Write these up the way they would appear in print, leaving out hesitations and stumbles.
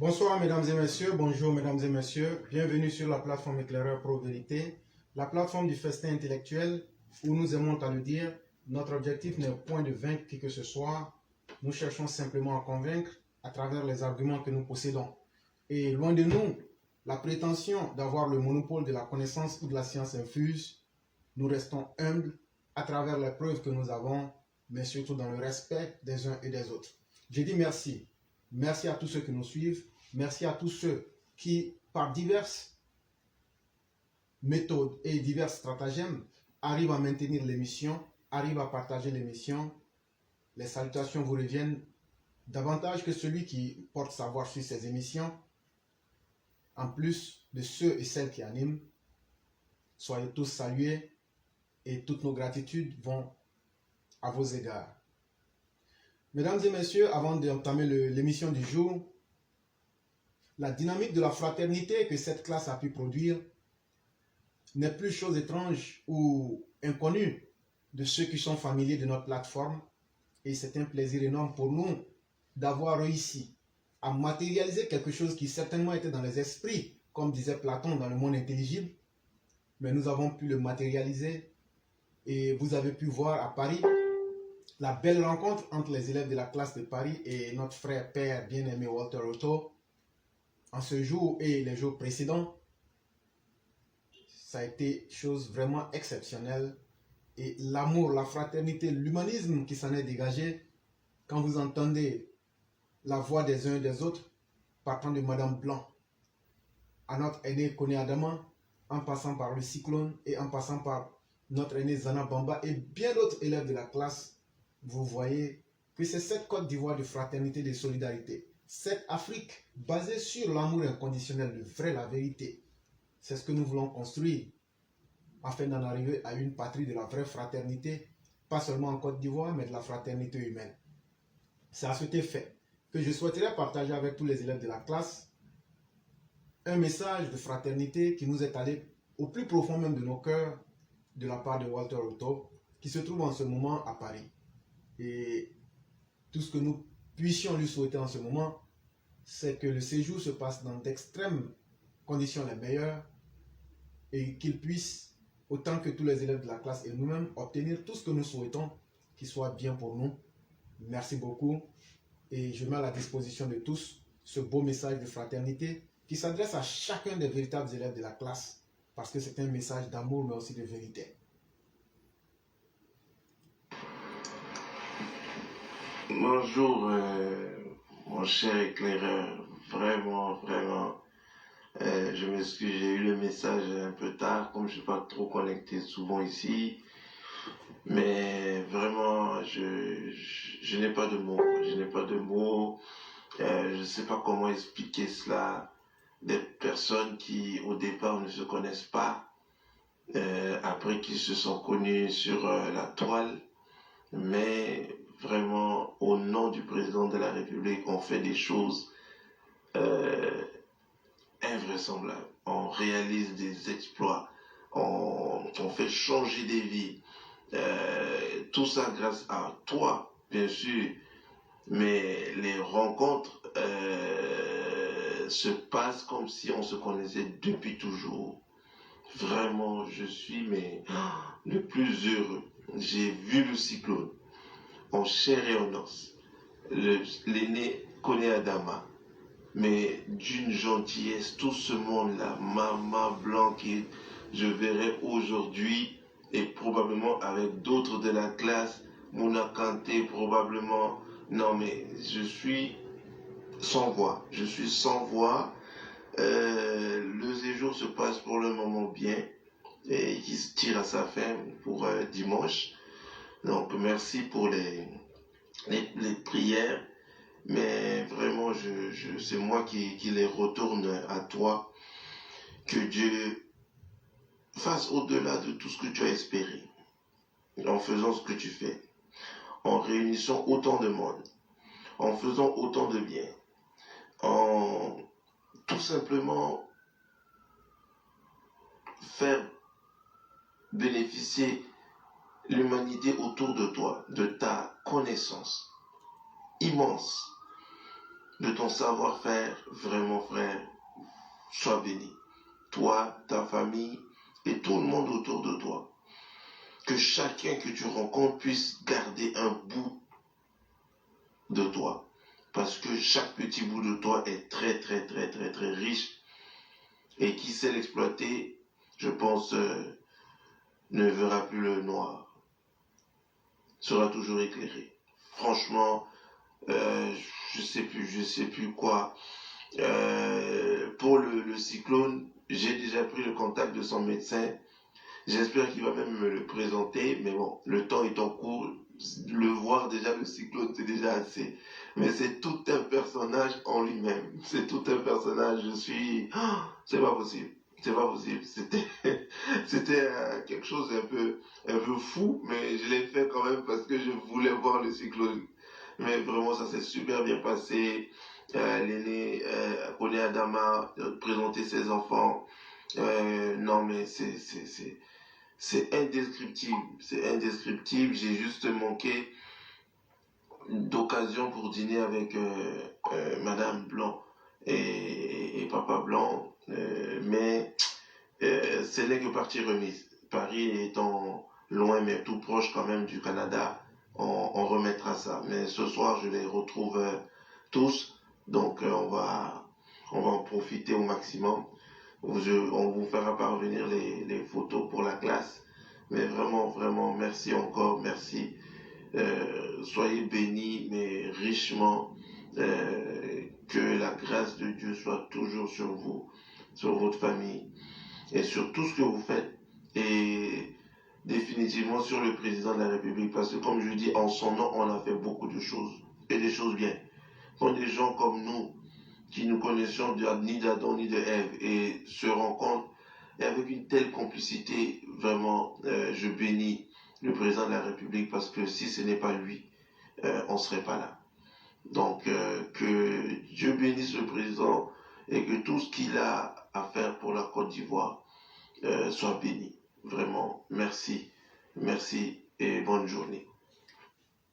Bonsoir mesdames et messieurs, bonjour mesdames et messieurs, bienvenue sur la plateforme Éclaireur Pro Vérité, la plateforme du festin intellectuel où nous aimons à le dire, notre objectif n'est point de vaincre qui que ce soit, nous cherchons simplement à convaincre à travers les arguments que nous possédons. Et loin de nous, la prétention d'avoir le monopole de la connaissance ou de la science infuse, nous restons humbles à travers les preuves que nous avons, mais surtout dans le respect des uns et des autres. Je dis merci. Merci à tous ceux qui nous suivent. Merci à tous ceux qui, par diverses méthodes et divers stratagèmes, arrivent à maintenir l'émission, arrivent à partager l'émission. Les salutations vous reviennent davantage que celui qui porte sa voix sur ces émissions. En plus de ceux et celles qui animent, soyez tous salués et toutes nos gratitudes vont à vos égards. Mesdames et messieurs, avant d'entamer l'émission du jour, la dynamique de la fraternité que cette classe a pu produire n'est plus chose étrange ou inconnue de ceux qui sont familiers de notre plateforme. Et c'est un plaisir énorme pour nous d'avoir réussi à matérialiser quelque chose qui certainement était dans les esprits, comme disait Platon, dans le monde intelligible. Mais nous avons pu le matérialiser et vous avez pu voir à Paris la belle rencontre entre les élèves de la classe de Paris et notre frère père bien-aimé Walter Otto. En ce jour et les jours précédents, ça a été chose vraiment exceptionnelle. Et l'amour, la fraternité, l'humanisme qui s'en est dégagé, quand vous entendez la voix des uns et des autres, partant de Madame Blanc, à notre aîné Koné Adama, en passant par le Cyclone et en passant par notre aîné Zana Bamba et bien d'autres élèves de la classe, vous voyez que c'est cette Côte d'Ivoire de fraternité et de solidarité, cette Afrique basée sur l'amour inconditionnel, le vrai, la vérité. C'est ce que nous voulons construire afin d'en arriver à une patrie de la vraie fraternité, pas seulement en Côte d'Ivoire, mais de la fraternité humaine. C'est à cet effet que je souhaiterais partager avec tous les élèves de la classe un message de fraternité qui nous est allé au plus profond même de nos cœurs de la part de Walter Otto, qui se trouve en ce moment à Paris. Et tout ce que nous puissions lui souhaiter en ce moment, c'est que le séjour se passe dans d'extrêmes conditions les meilleures et qu'il puisse, autant que tous les élèves de la classe et nous-mêmes, obtenir tout ce que nous souhaitons qui soit bien pour nous. Merci beaucoup et je mets à la disposition de tous ce beau message de fraternité qui s'adresse à chacun des véritables élèves de la classe parce que c'est un message d'amour mais aussi de vérité. Bonjour, mon cher éclaireur. Vraiment, je m'excuse, j'ai eu le message un peu tard, comme je ne suis pas trop connecté souvent ici. Mais vraiment, je n'ai pas de mots. Je n'ai pas de mots. Je ne sais pas comment expliquer cela. Des personnes qui, au départ, ne se connaissent pas, après qu'ils se sont connus sur la toile. Mais vraiment, au nom du président de la République, on fait des choses invraisemblables. On réalise des exploits. On fait changer des vies. Tout ça grâce à toi, bien sûr. Mais les rencontres se passent comme si on se connaissait depuis toujours. Vraiment, je suis le plus heureux. J'ai vu le Cyclone en chair et en os. L'aîné Koné Adama, mais d'une gentillesse, tout ce monde-là, Maman Blanc, que je verrai aujourd'hui, et probablement avec d'autres de la classe, Mouna Kanté, probablement. Non, mais je suis sans voix. Je suis sans voix. Le séjour se passe pour le moment bien, et qui se tire à sa fin pour dimanche. Donc, merci pour les prières, mais vraiment, c'est moi qui les retourne à toi. Que Dieu fasse au-delà de tout ce que tu as espéré, en faisant ce que tu fais, en réunissant autant de monde, en faisant autant de bien, en tout simplement faire bénéficier l'humanité autour de toi, de ta connaissance immense. de ton savoir-faire. Vraiment, frère, sois béni. Toi, ta famille et tout le monde autour de toi. Que chacun que tu rencontres puisse garder un bout de toi. Parce que chaque petit bout de toi est très, très, très, très, très riche. Et qui sait l'exploiter, je pense, ne verra plus le noir. Sera toujours éclairé. Franchement, je sais plus quoi. Pour le cyclone, j'ai déjà pris le contact de son médecin. J'espère qu'il va même me le présenter, mais bon, le temps est en cours. Le voir déjà, le cyclone, c'est déjà assez. Mais c'est tout un personnage en lui-même. C'est tout un personnage. C'est pas possible. C'est pas possible. C'était quelque chose un peu fou, mais je l'ai fait quand même parce que je voulais voir le cyclone. Mais vraiment, ça s'est super bien passé. L'aîné, Kone Adama, présenter ses enfants. Non, mais c'est indescriptible. C'est indescriptible. J'ai juste manqué d'occasion pour dîner avec Madame Blanc et Papa Blanc. Mais ce n'est que partie remise. Paris étant loin, mais tout proche quand même du Canada, on remettra ça. Mais ce soir, je les retrouve tous. Donc, on va en profiter au maximum. On vous fera parvenir les photos pour la classe. Mais vraiment, vraiment, merci encore, merci. Soyez bénis, mais richement. Que la grâce de Dieu soit toujours sur vous, sur votre famille et sur tout ce que vous faites. Et définitivement sur le président de la République. Parce que comme je dis, en son nom, on a fait beaucoup de choses. Et des choses bien. Quand des gens comme nous, qui nous connaissions ni d'Adam ni de Ève, et se rencontrent, et avec une telle complicité, vraiment, je bénis le président de la République, parce que si ce n'est pas lui, on ne serait pas là. Donc, que Dieu bénisse le président, et que tout ce qu'il a à faire pour la Côte d'Ivoire soit béni. Vraiment, merci. Merci et bonne journée.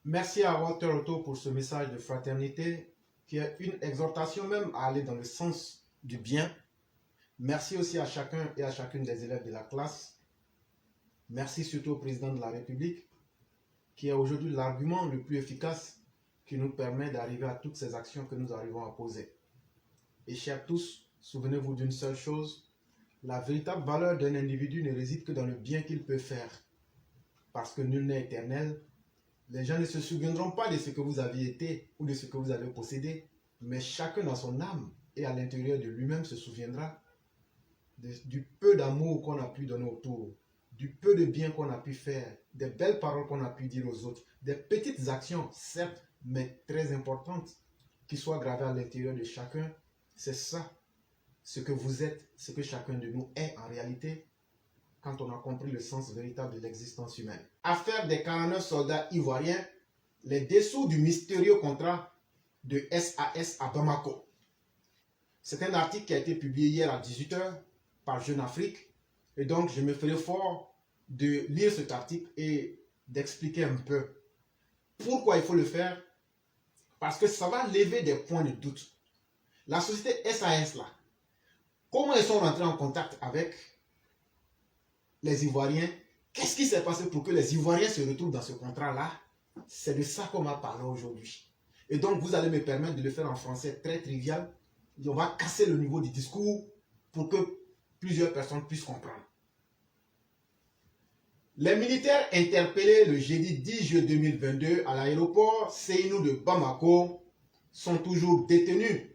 Merci à Walter Otto pour ce message de fraternité, qui est une exhortation même à aller dans le sens du bien. Merci aussi à chacun et à chacune des élèves de la classe. Merci surtout au président de la République, qui est aujourd'hui l'argument le plus efficace qui nous permet d'arriver à toutes ces actions que nous arrivons à poser. Et chers tous, souvenez-vous d'une seule chose, la véritable valeur d'un individu ne réside que dans le bien qu'il peut faire. Parce que nul n'est éternel, les gens ne se souviendront pas de ce que vous aviez été ou de ce que vous avez possédé, mais chacun dans son âme et à l'intérieur de lui-même se souviendra du peu d'amour qu'on a pu donner autour, du peu de bien qu'on a pu faire, des belles paroles qu'on a pu dire aux autres, des petites actions, certes, mais très importantes, qui soient gravées à l'intérieur de chacun. C'est ça, ce que vous êtes, ce que chacun de nous est en réalité, quand on a compris le sens véritable de l'existence humaine. Affaire des 49 soldats ivoiriens, les dessous du mystérieux contrat de SAS à Bamako. C'est un article qui a été publié hier à 18 h par Jeune Afrique. Et donc, je me ferai fort de lire cet article et d'expliquer un peu pourquoi il faut le faire. Parce que ça va lever des points de doute. La société SAS, là, comment ils sont rentrés en contact avec les Ivoiriens? Qu'est-ce qui s'est passé pour que les Ivoiriens se retrouvent dans ce contrat-là? C'est de ça qu'on va parler aujourd'hui. Et donc, vous allez me permettre de le faire en français très trivial. Et on va casser le niveau du discours pour que plusieurs personnes puissent comprendre. Les militaires interpellés le jeudi 10 juillet 2022 à l'aéroport Seynou de Bamako sont toujours détenus,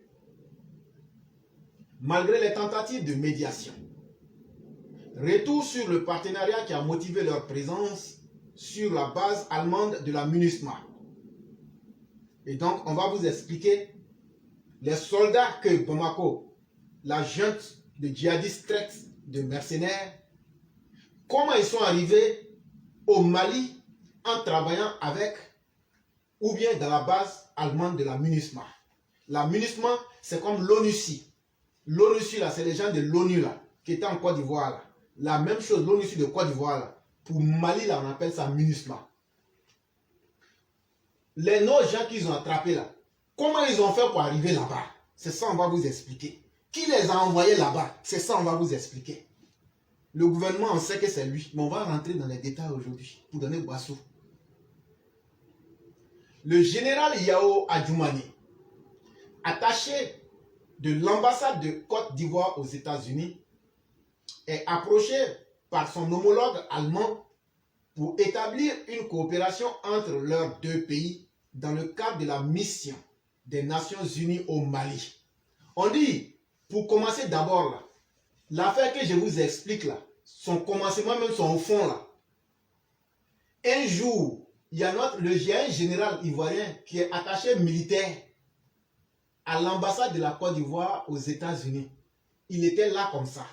malgré les tentatives de médiation. Retour sur le partenariat qui a motivé leur présence sur la base allemande de la MINUSMA. Et donc, on va vous expliquer les soldats que Bamako, la junte de djihadistes traites de mercenaires, comment ils sont arrivés au Mali en travaillant avec ou bien dans la base allemande de la MINUSMA. La MINUSMA, c'est comme l'ONUCI. L'ONUCI, là, c'est les gens de l'ONU, là, qui étaient en Côte d'Ivoire, là. La même chose, l'ONUCI de Côte d'Ivoire, là. Pour Mali, là, on appelle ça MINUSMA. Les nos gens qu'ils ont attrapés, là, Comment ils ont fait pour arriver là-bas? C'est ça, on va vous expliquer. Qui les a envoyés là-bas? C'est ça, on va vous expliquer. Le gouvernement, on sait que c'est lui, mais on va rentrer dans les détails aujourd'hui pour donner Boissou. Le général Yao Adjoumani, attaché de l'ambassade de Côte d'Ivoire aux États-Unis, est approché par son homologue allemand pour établir une coopération entre leurs deux pays dans le cadre de la mission des Nations Unies au Mali. On dit, pour commencer d'abord là, l'affaire que je vous explique là, son commencement même son fond là. Un jour, il y a un général ivoirien qui est attaché militaire à l'ambassade de la Côte d'Ivoire aux États-Unis. Il était là comme ça.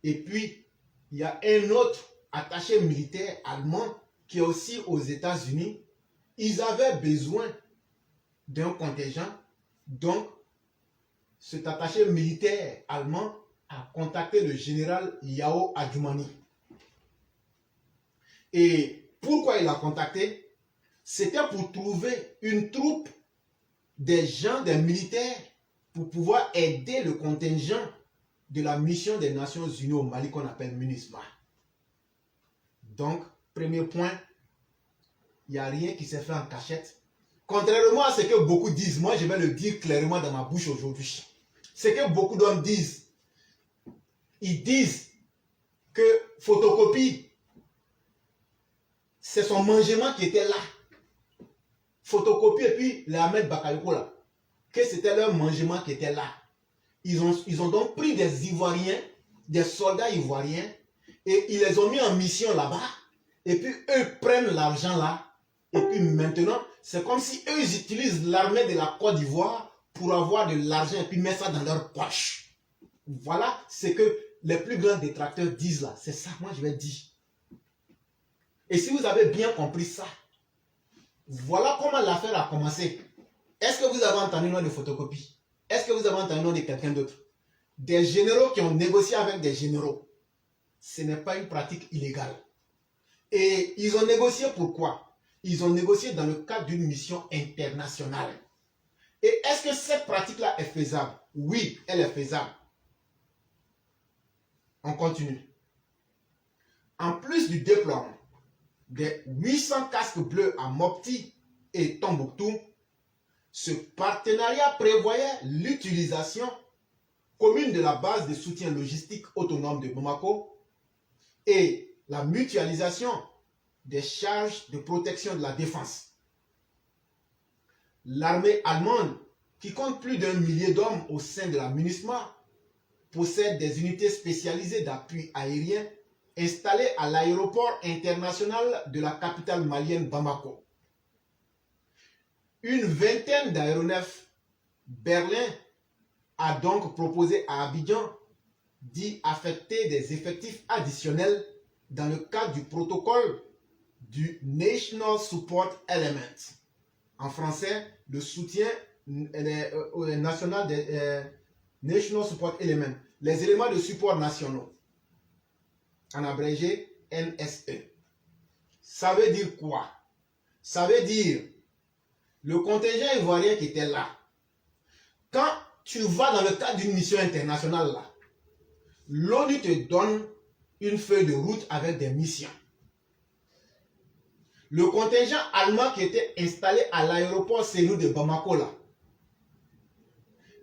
Et puis, il y a un autre attaché militaire allemand qui est aussi aux États-Unis. Ils avaient besoin d'un contingent. Donc, cet attaché militaire allemand a contacté le général Yao Adjoumani. Et pourquoi il a contacté? C'était pour trouver une troupe des gens, des militaires, pour pouvoir aider le contingent de la mission des Nations Unies au Mali qu'on appelle MINUSMA. Donc, premier point, il n'y a rien qui s'est fait en cachette. Contrairement à ce que beaucoup disent, moi je vais le dire clairement dans ma bouche aujourd'hui. Ce que beaucoup d'hommes disent, ils disent que photocopie, c'est son mangement qui était là. Photocopie et puis les Ahmed Bakayoko là, que c'était leur mangement qui était là. Ils ont donc pris des Ivoiriens, des soldats ivoiriens, et ils les ont mis en mission là-bas. Et puis eux prennent l'argent là. Et puis maintenant, c'est comme si eux ils utilisent l'armée de la Côte d'Ivoire pour avoir de l'argent et puis mettre ça dans leur poche. Voilà ce que les plus grands détracteurs disent là. C'est ça, moi je vais dire. Et si vous avez bien compris ça, voilà comment l'affaire a commencé. Est-ce que vous avez entendu le nom de photocopie? Est-ce que vous avez entendu le nom de quelqu'un d'autre? Des généraux qui ont négocié avec des généraux. Ce n'est pas une pratique illégale. Et ils ont négocié pourquoi? Ils ont négocié dans le cadre d'une mission internationale. Et est-ce que cette pratique-là est faisable? Oui, elle est faisable. On continue. En plus du déploiement des 800 casques bleus à Mopti et Tombouctou, ce partenariat prévoyait l'utilisation commune de la base de soutien logistique autonome de Bamako et la mutualisation des charges de protection de la défense. L'armée allemande, qui compte plus d'1 millier d'hommes au sein de la MINUSMA, possède des unités spécialisées d'appui aérien installées à l'aéroport international de la capitale malienne Bamako. Une vingtaine d'aéronefs Berlin a donc proposé à Abidjan d'y affecter des effectifs additionnels dans le cadre du protocole du National Support Element. En français, le soutien national des National Support Element, les éléments de support nationaux, en abrégé NSE. Ça veut dire quoi? Ça veut dire le contingent ivoirien qui était là. Quand tu vas dans le cadre d'une mission internationale là, l'ONU te donne une feuille de route avec des missions. Le contingent allemand qui était installé à l'aéroport Sénou de Bamako là,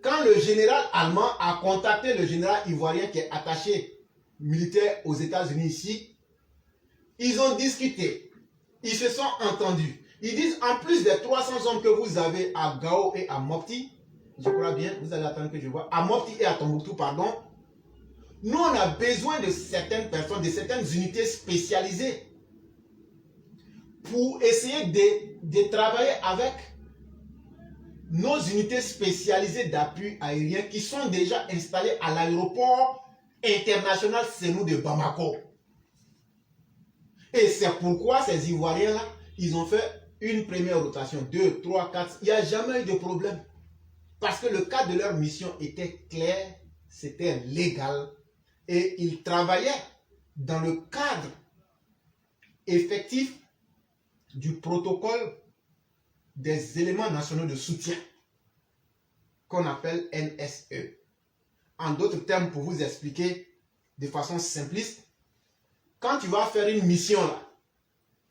quand le général allemand a contacté le général ivoirien qui est attaché militaire aux États-Unis ici, ils ont discuté, ils se sont entendus. Ils disent, en plus des 300 hommes que vous avez à Gao et à Mopti, je crois bien, vous allez attendre que je vois, à Mopti et à Tombouctou, pardon, nous on a besoin de certaines personnes, de certaines unités spécialisées pour essayer de travailler avec nos unités spécialisées d'appui aérien qui sont déjà installées à l'aéroport international Sénou de Bamako. Et c'est pourquoi ces Ivoiriens-là, ils ont fait une première rotation, 2, 3, 4, il n'y a jamais eu de problème. Parce que le cadre de leur mission était clair, c'était légal, et ils travaillaient dans le cadre effectif du protocole des éléments nationaux de soutien. qu'on appelle NSE. En d'autres termes, pour vous expliquer de façon simpliste, quand tu vas faire une mission là,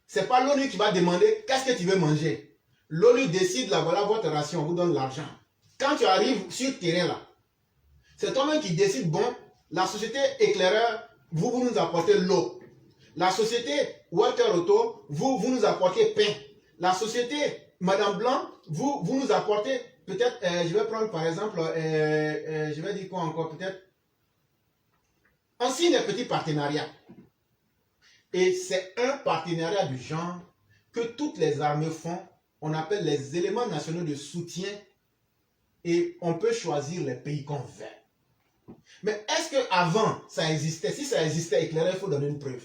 c'est pas l'ONU qui va demander qu'est-ce que tu veux manger. L'ONU décide là, voilà votre ration, on vous donne l'argent. Quand tu arrives sur le terrain là, c'est toi-même qui décide, bon, la société éclaireur, vous nous apportez l'eau. La société Walter Auto, vous nous apportez pain. La société Madame Blanc, vous nous apportez peut-être, je vais prendre par exemple, je vais dire quoi encore, peut-être, on signe des petits partenariats. Et c'est un partenariat du genre que toutes les armées font. On appelle les éléments nationaux de soutien et on peut choisir les pays qu'on veut. Mais est-ce qu'avant ça existait? Si ça existait, éclairé, il faut donner une preuve.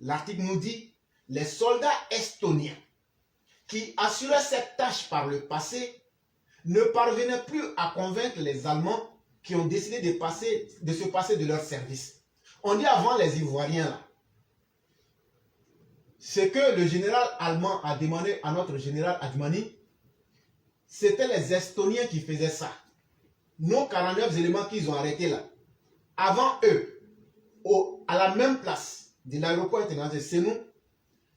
L'article nous dit, les soldats estoniens qui assuraient cette tâche par le passé ne parvenaient plus à convaincre les Allemands qui ont décidé de se passer de leur service. On dit avant les Ivoiriens là. Ce que le général allemand a demandé à notre général Adjmani, c'était les Estoniens qui faisaient ça. Nos 49 éléments qu'ils ont arrêtés là. Avant eux, à la même place de l'aéroport international de Senou,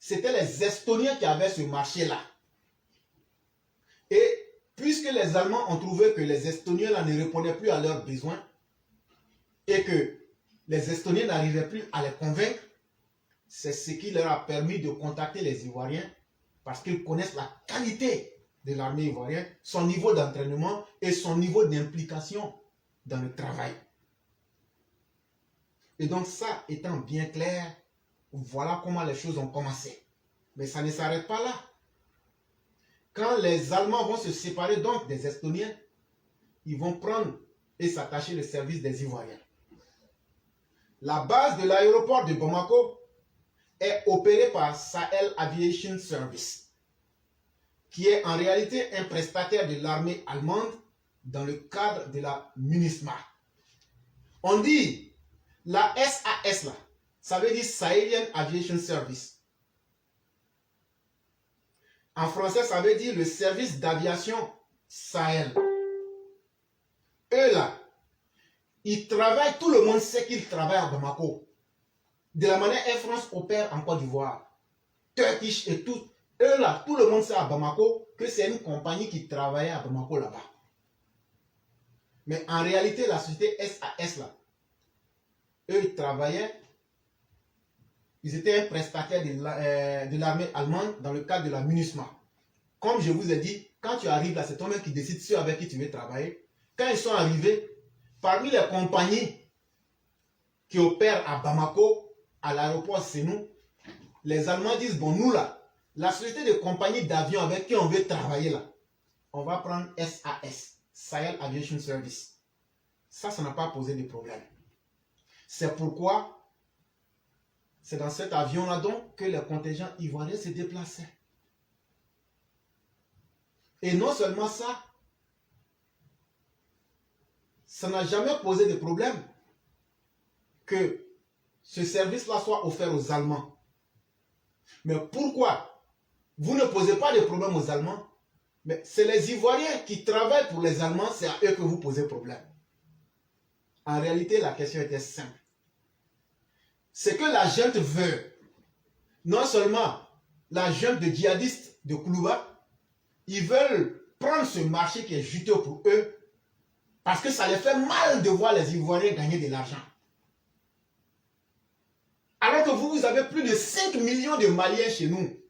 c'était les Estoniens qui avaient ce marché-là. Et puisque les Allemands ont trouvé que les Estoniens là ne répondaient plus à leurs besoins et que les Estoniens n'arrivaient plus à les convaincre, c'est ce qui leur a permis de contacter les Ivoiriens parce qu'ils connaissent la qualité de l'armée ivoirienne, son niveau d'entraînement et son niveau d'implication dans le travail. Et donc ça étant bien clair, voilà comment les choses ont commencé. Mais ça ne s'arrête pas là. Quand les Allemands vont se séparer donc des Estoniens, ils vont prendre et s'attacher le service des Ivoiriens. La base de l'aéroport de Bamako est opérée par Sahel Aviation Service, qui est en réalité un prestataire de l'armée allemande dans le cadre de la MINUSMA. On dit la SAS là, ça veut dire Sahelian Aviation Service. En français, ça veut dire le service d'aviation Sahel. Eux là, ils travaillent, tout le monde sait qu'ils travaillent à Bamako. De la manière Air France opère en Côte d'Ivoire, Turkish et tout. Eux là, tout le monde sait à Bamako que c'est une compagnie qui travaillait à Bamako là-bas. Mais en réalité, la société SAS là, eux ils travaillaient, ils étaient un prestataire de l'armée allemande dans le cadre de la MINUSMA. Comme je vous ai dit, quand tu arrives là, c'est toi-même qui décides ceux avec qui tu veux travailler. Quand ils sont arrivés, parmi les compagnies qui opèrent à Bamako, à l'aéroport Senou, les Allemands disent, bon nous là, la société de compagnie d'avions avec qui on veut travailler là, on va prendre SAS, Sahel Aviation Service. Ça n'a pas posé de problème. C'est pourquoi c'est dans cet avion-là donc que les contingents ivoiriens se déplaçaient. Et non seulement ça, ça n'a jamais posé de problème que ce service-là soit offert aux Allemands. Mais pourquoi vous ne posez pas de problème aux Allemands? Mais c'est les Ivoiriens qui travaillent pour les Allemands, c'est à eux que vous posez problème. En réalité, la question était simple. Ce que la junte veut, non seulement la junte de djihadistes de Koulouba, ils veulent prendre ce marché qui est juteux pour eux parce que ça les fait mal de voir les Ivoiriens gagner de l'argent. Alors que vous avez plus de 5 millions de Maliens chez nous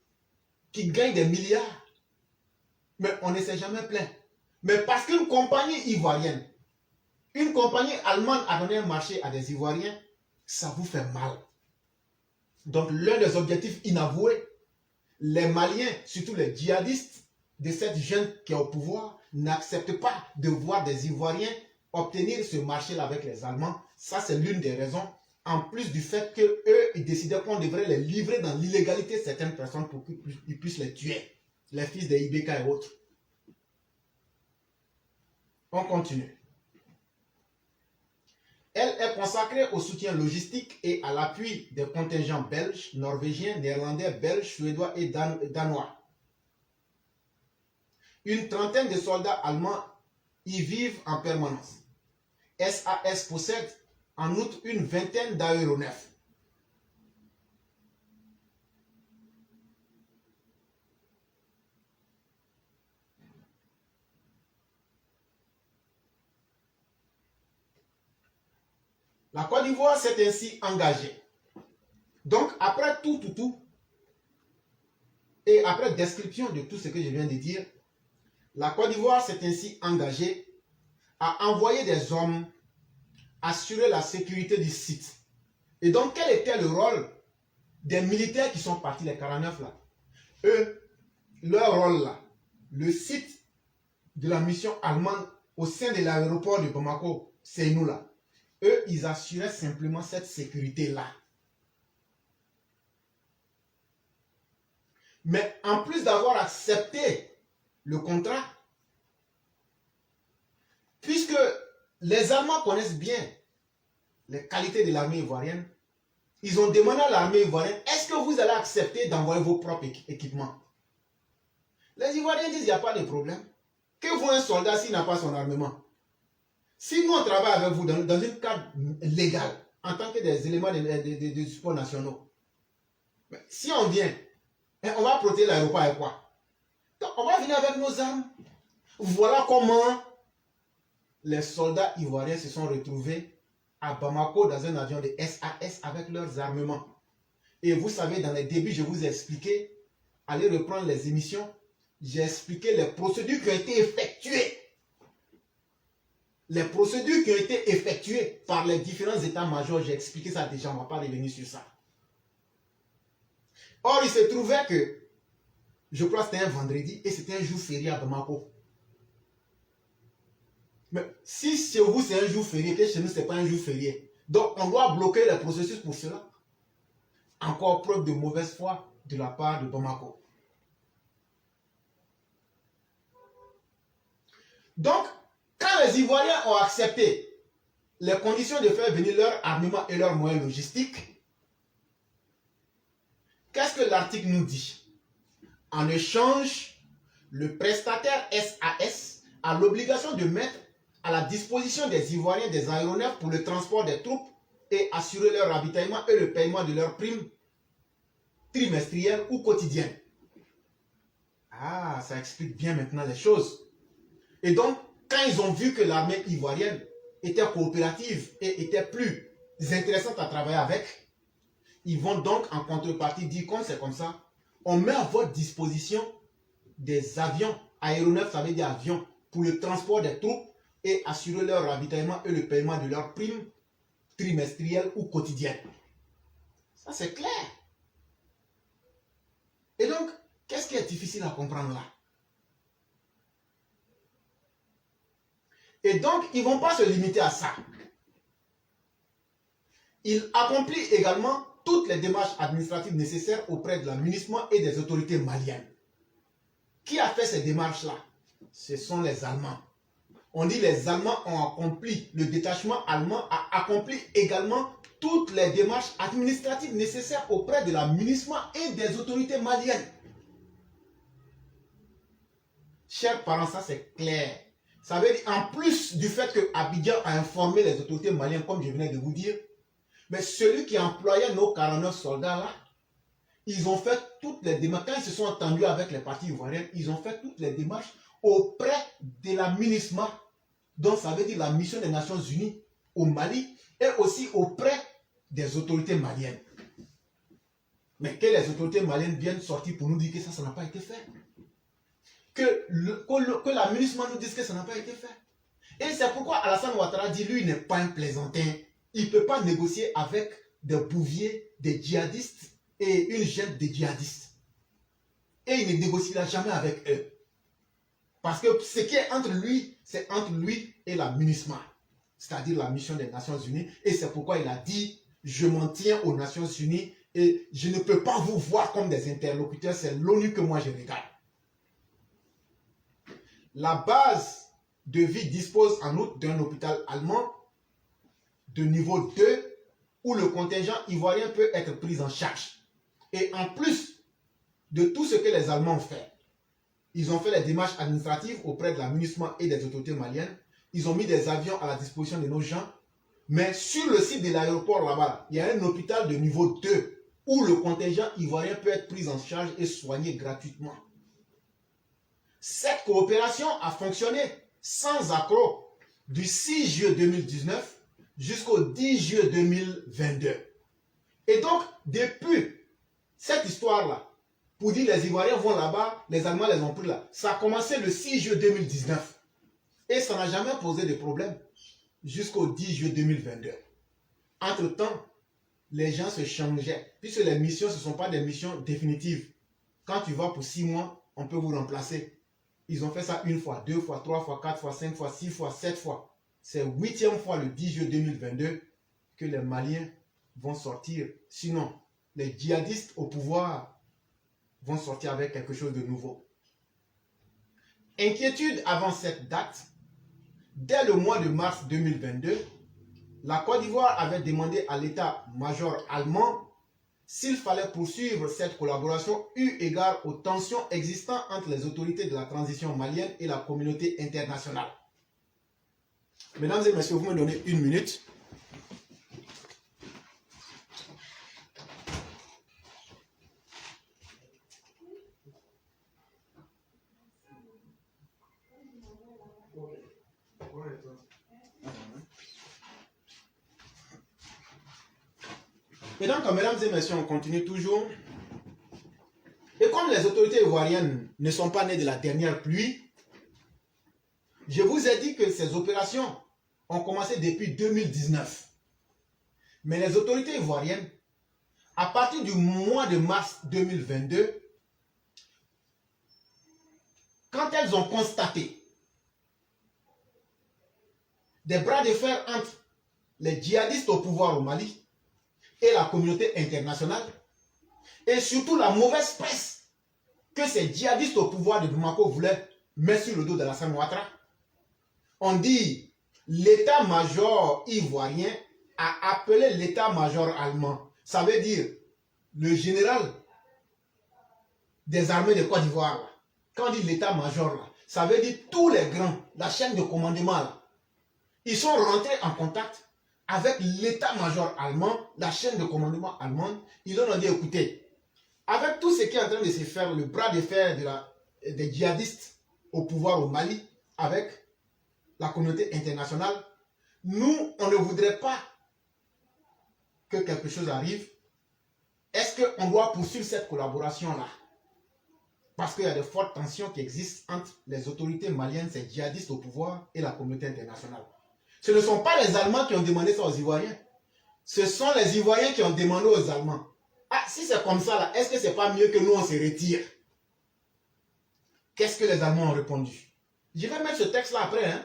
qui gagnent des milliards. Mais on ne s'est jamais plaint. Mais parce qu'une compagnie ivoirienne, une compagnie allemande a donné un marché à des Ivoiriens, ça vous fait mal. Donc l'un des objectifs inavoués, les Maliens, surtout les djihadistes de cette junte qui est au pouvoir, n'acceptent pas de voir des Ivoiriens obtenir ce marché-là avec les Allemands. Ça, c'est l'une des raisons. En plus du fait qu'eux, ils décidaient qu'on devrait les livrer dans l'illégalité certaines personnes pour qu'ils puissent les tuer. Les fils des Ibeka et autres. On continue. Elle est consacrée au soutien logistique et à l'appui des contingents belges, norvégiens, néerlandais, belges, suédois et danois. Une trentaine de soldats allemands y vivent en permanence. SAS possède en outre une vingtaine d'aéronefs. La Côte d'Ivoire s'est ainsi engagée. Donc, après tout, et après description de tout ce que je viens de dire, la Côte d'Ivoire s'est ainsi engagée à envoyer des hommes assurer la sécurité du site. Et donc, quel était le rôle des militaires qui sont partis, les 49 là? Eux, leur rôle là, le site de la mission allemande au sein de l'aéroport de Bamako, c'est nous là. Eux, ils assuraient simplement cette sécurité-là. Mais en plus d'avoir accepté le contrat, puisque les Allemands connaissent bien les qualités de l'armée ivoirienne, ils ont demandé à l'armée ivoirienne, est-ce que vous allez accepter d'envoyer vos propres équipements? Les Ivoiriens disent, il n'y a pas de problème. Que vaut un soldat s'il n'a pas son armement? Si nous, on travaille avec vous dans un cadre légal, en tant que des éléments de support nationaux, si on vient, on va protéger l'aéroport avec quoi? Donc, on va venir avec nos armes. Voilà comment les soldats ivoiriens se sont retrouvés à Bamako dans un avion de SAS avec leurs armements. Et vous savez, dans les débuts, je vous ai expliqué, allez reprendre les émissions, j'ai expliqué les procédures qui ont été effectuées. Les procédures qui ont été effectuées par les différents états-majors, j'ai expliqué ça déjà, on ne va pas revenir sur ça. Or, il se trouvait que, je crois que c'était un vendredi et c'était un jour férié à Bamako. Mais si chez vous c'est un jour férié, que chez nous ce n'est pas un jour férié, donc on doit bloquer le processus pour cela. Encore preuve de mauvaise foi de la part de Bamako. Donc, quand les Ivoiriens ont accepté les conditions de faire venir leur armement et leurs moyens logistiques, qu'est-ce que l'article nous dit? En échange, le prestataire SAS a l'obligation de mettre à la disposition des Ivoiriens des aéronefs pour le transport des troupes et assurer leur ravitaillement et le paiement de leurs primes trimestrielles ou quotidiennes. Ah, ça explique bien maintenant les choses. Et donc, quand ils ont vu que l'armée ivoirienne était coopérative et était plus intéressante à travailler avec, ils vont donc en contrepartie dire, comme c'est comme ça, on met à votre disposition des avions, aéronefs, ça veut dire avions, pour le transport des troupes et assurer leur ravitaillement et le paiement de leurs primes trimestrielles ou quotidiennes. Ça, c'est clair. Et donc, qu'est-ce qui est difficile à comprendre là? Et donc, ils ne vont pas se limiter à ça. Ils accomplissent également toutes les démarches administratives nécessaires auprès de l'administration et des autorités maliennes. Qui a fait ces démarches-là? Ce sont les Allemands. On dit les Allemands ont accompli, le détachement allemand a accompli également toutes les démarches administratives nécessaires auprès de l'administration et des autorités maliennes. Chers parents, ça c'est clair. Ça veut dire, en plus du fait que Abidjan a informé les autorités maliennes, comme je venais de vous dire, mais celui qui employait nos 49 soldats là, ils ont fait toutes les démarches. Quand ils se sont entendus avec les partis ivoiriens, ils ont fait toutes les démarches auprès de la MINUSMA, donc ça veut dire la mission des Nations Unies au Mali, et aussi auprès des autorités maliennes. Mais que les autorités maliennes viennent sortir pour nous dire que ça n'a pas été fait. Que la MINUSMA nous dise que ça n'a pas été fait. Et c'est pourquoi Alassane Ouattara dit, lui, il n'est pas un plaisantin. Il ne peut pas négocier avec des bouviers, des djihadistes et une junte de djihadistes. Et il ne négociera jamais avec eux. Parce que ce qui est entre lui, c'est entre lui et la MINUSMA, c'est-à-dire la mission des Nations Unies. Et c'est pourquoi il a dit, je m'en tiens aux Nations Unies et je ne peux pas vous voir comme des interlocuteurs, c'est l'ONU que moi je regarde. La base de vie dispose en outre d'un hôpital allemand de niveau 2 où le contingent ivoirien peut être pris en charge. Et en plus de tout ce que les Allemands ont fait, Ils ont fait les démarches administratives auprès de la MINUSMA et des autorités maliennes. Ils ont mis des avions à la disposition de nos gens. Mais sur le site de l'aéroport là-bas, il y a un hôpital de niveau 2 où le contingent ivoirien peut être pris en charge et soigné gratuitement. Cette coopération a fonctionné sans accroc du 6 juillet 2019 jusqu'au 10 juillet 2022. Et donc, depuis cette histoire-là, pour dire les Ivoiriens vont là-bas, les Allemands les ont pris là, ça a commencé le 6 juillet 2019. Et ça n'a jamais posé de problème jusqu'au 10 juillet 2022. Entre-temps, les gens se changeaient, puisque les missions, ce ne sont pas des missions définitives. Quand tu vas pour 6 mois, on peut vous remplacer. Ils ont fait ça 1 fois, 2 fois, 3 fois, 4 fois, 5 fois, 6 fois, 7 fois. C'est 8e fois le 10 juillet 2022 que les Maliens vont sortir. Sinon, les djihadistes au pouvoir vont sortir avec quelque chose de nouveau. Inquiétude avant cette date. Dès le mois de mars 2022, la Côte d'Ivoire avait demandé à l'état-major allemand s'il fallait poursuivre cette collaboration eu égard aux tensions existantes entre les autorités de la transition malienne et la communauté internationale. Mesdames et messieurs, vous me donnez 1 minute. Et donc, mesdames et messieurs, on continue toujours. Et comme les autorités ivoiriennes ne sont pas nées de la dernière pluie, je vous ai dit que ces opérations ont commencé depuis 2019. Mais les autorités ivoiriennes, à partir du mois de mars 2022, quand elles ont constaté des bras de fer entre les djihadistes au pouvoir au Mali et la communauté internationale, et surtout la mauvaise presse que ces djihadistes au pouvoir de Bamako voulaient mettre sur le dos de Alassane Ouattara, on dit l'état-major ivoirien a appelé l'état-major allemand. Ça veut dire le général des armées de Côte d'Ivoire. Quand on dit l'état-major, ça veut dire tous les grands, la chaîne de commandement. Là. Ils sont rentrés en contact avec l'état-major allemand, la chaîne de commandement allemande. Ils leur ont dit, écoutez, avec tout ce qui est en train de se faire, le bras de fer des djihadistes au pouvoir au Mali, avec la communauté internationale, nous, on ne voudrait pas que quelque chose arrive. Est-ce qu'on doit poursuivre cette collaboration-là? Parce qu'il y a de fortes tensions qui existent entre les autorités maliennes, ces djihadistes au pouvoir, et la communauté internationale. Ce ne sont pas les Allemands qui ont demandé ça aux Ivoiriens. Ce sont les Ivoiriens qui ont demandé aux Allemands. Ah, si c'est comme ça, là, est-ce que c'est pas mieux que nous, on se retire? Qu'est-ce que les Allemands ont répondu? Je vais mettre ce texte-là après. Hein?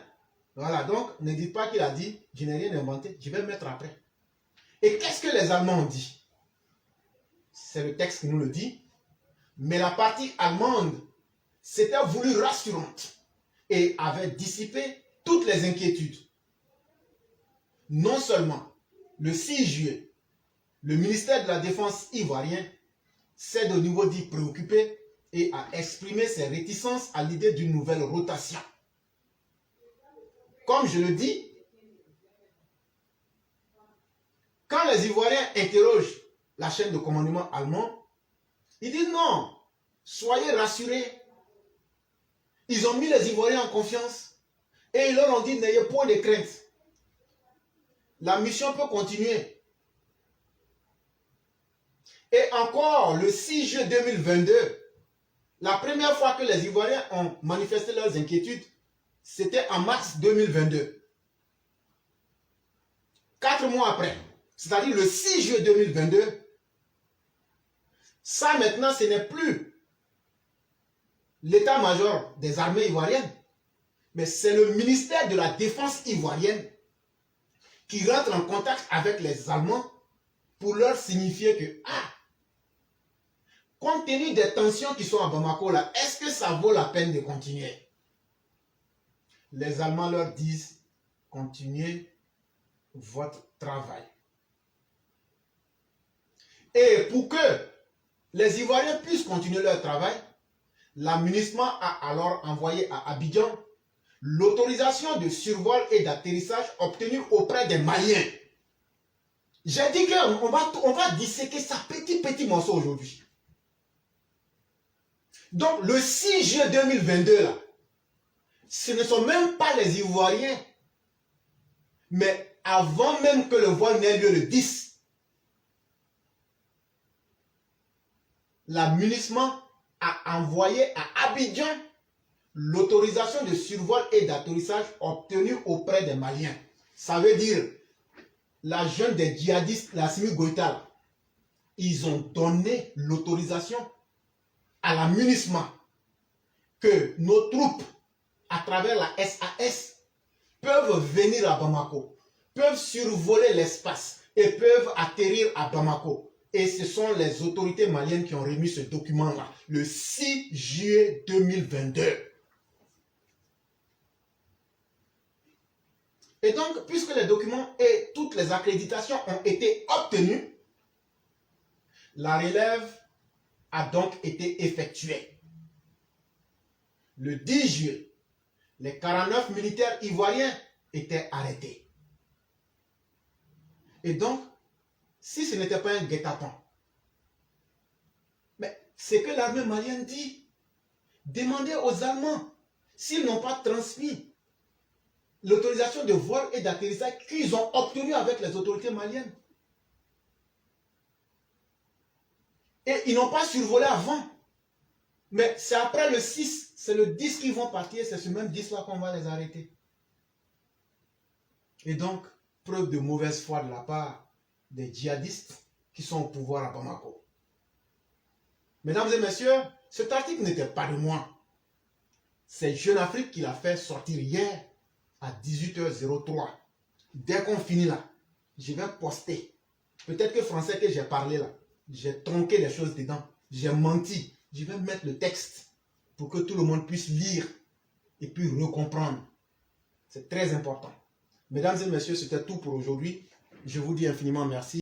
Voilà, donc ne dites pas qu'il a dit, je n'ai rien inventé, je vais le mettre après. Et qu'est-ce que les Allemands ont dit? C'est le texte qui nous le dit. Mais la partie allemande s'était voulue rassurante et avait dissipé toutes les inquiétudes. Non seulement, le 6 juillet, le ministère de la Défense ivoirien s'est de nouveau dit préoccupé et a exprimé ses réticences à l'idée d'une nouvelle rotation. Comme je le dis, quand les Ivoiriens interrogent la chaîne de commandement allemand, ils disent non, soyez rassurés. Ils ont mis les Ivoiriens en confiance et ils leur ont dit n'ayez point de crainte. La mission peut continuer. Et encore, le 6 juillet 2022, la première fois que les Ivoiriens ont manifesté leurs inquiétudes, c'était en mars 2022. 4 mois après, c'est-à-dire le 6 juillet 2022, ça maintenant, ce n'est plus l'état-major des armées ivoiriennes, mais c'est le ministère de la Défense ivoirienne qui rentre en contact avec les Allemands pour leur signifier que, compte tenu des tensions qui sont à Bamako, là, est-ce que ça vaut la peine de continuer? Les Allemands leur disent, continuez votre travail. Et pour que les Ivoiriens puissent continuer leur travail, La MINUSMA a alors envoyé à Abidjan l'autorisation de survol et d'atterrissage obtenue auprès des Maliens. J'ai dit qu'on va disséquer ça petit morceau aujourd'hui. Donc, le 6 juillet 2022, là, ce ne sont même pas les Ivoiriens. Mais avant même que le vol n'ait lieu le 10, la MINUSMA a envoyé à Abidjan l'autorisation de survol et d'atterrissage obtenue auprès des Maliens. Ça veut dire, la jeune des djihadistes, la Assimi Goïta, ils ont donné l'autorisation à la MINUSMA que nos troupes, à travers la SAS, peuvent venir à Bamako, peuvent survoler l'espace et peuvent atterrir à Bamako. Et ce sont les autorités maliennes qui ont remis ce document-là, le 6 juillet 2022. Et donc, puisque les documents et toutes les accréditations ont été obtenus, la relève a donc été effectuée. Le 10 juillet, les 49 militaires ivoiriens étaient arrêtés. Et donc, si ce n'était pas un guet-apens, mais c'est que l'armée malienne dit, demandez aux Allemands, s'ils n'ont pas transmis l'autorisation de vol et d'atterrissage qu'ils ont obtenu avec les autorités maliennes. Et ils n'ont pas survolé avant. Mais c'est après le 6, c'est le 10 qu'ils vont partir, c'est ce même 10-là qu'on va les arrêter. Et donc, preuve de mauvaise foi de la part des djihadistes qui sont au pouvoir à Bamako. Mesdames et messieurs, cet article n'était pas de moi. C'est Jeune Afrique qui l'a fait sortir hier à 18h03. Dès qu'on finit là, je vais poster. Peut-être que le français que j'ai parlé là, j'ai tronqué des choses dedans. J'ai menti. Je vais mettre le texte pour que tout le monde puisse lire et puis recomprendre. C'est très important. Mesdames et messieurs, c'était tout pour aujourd'hui. Je vous dis infiniment merci.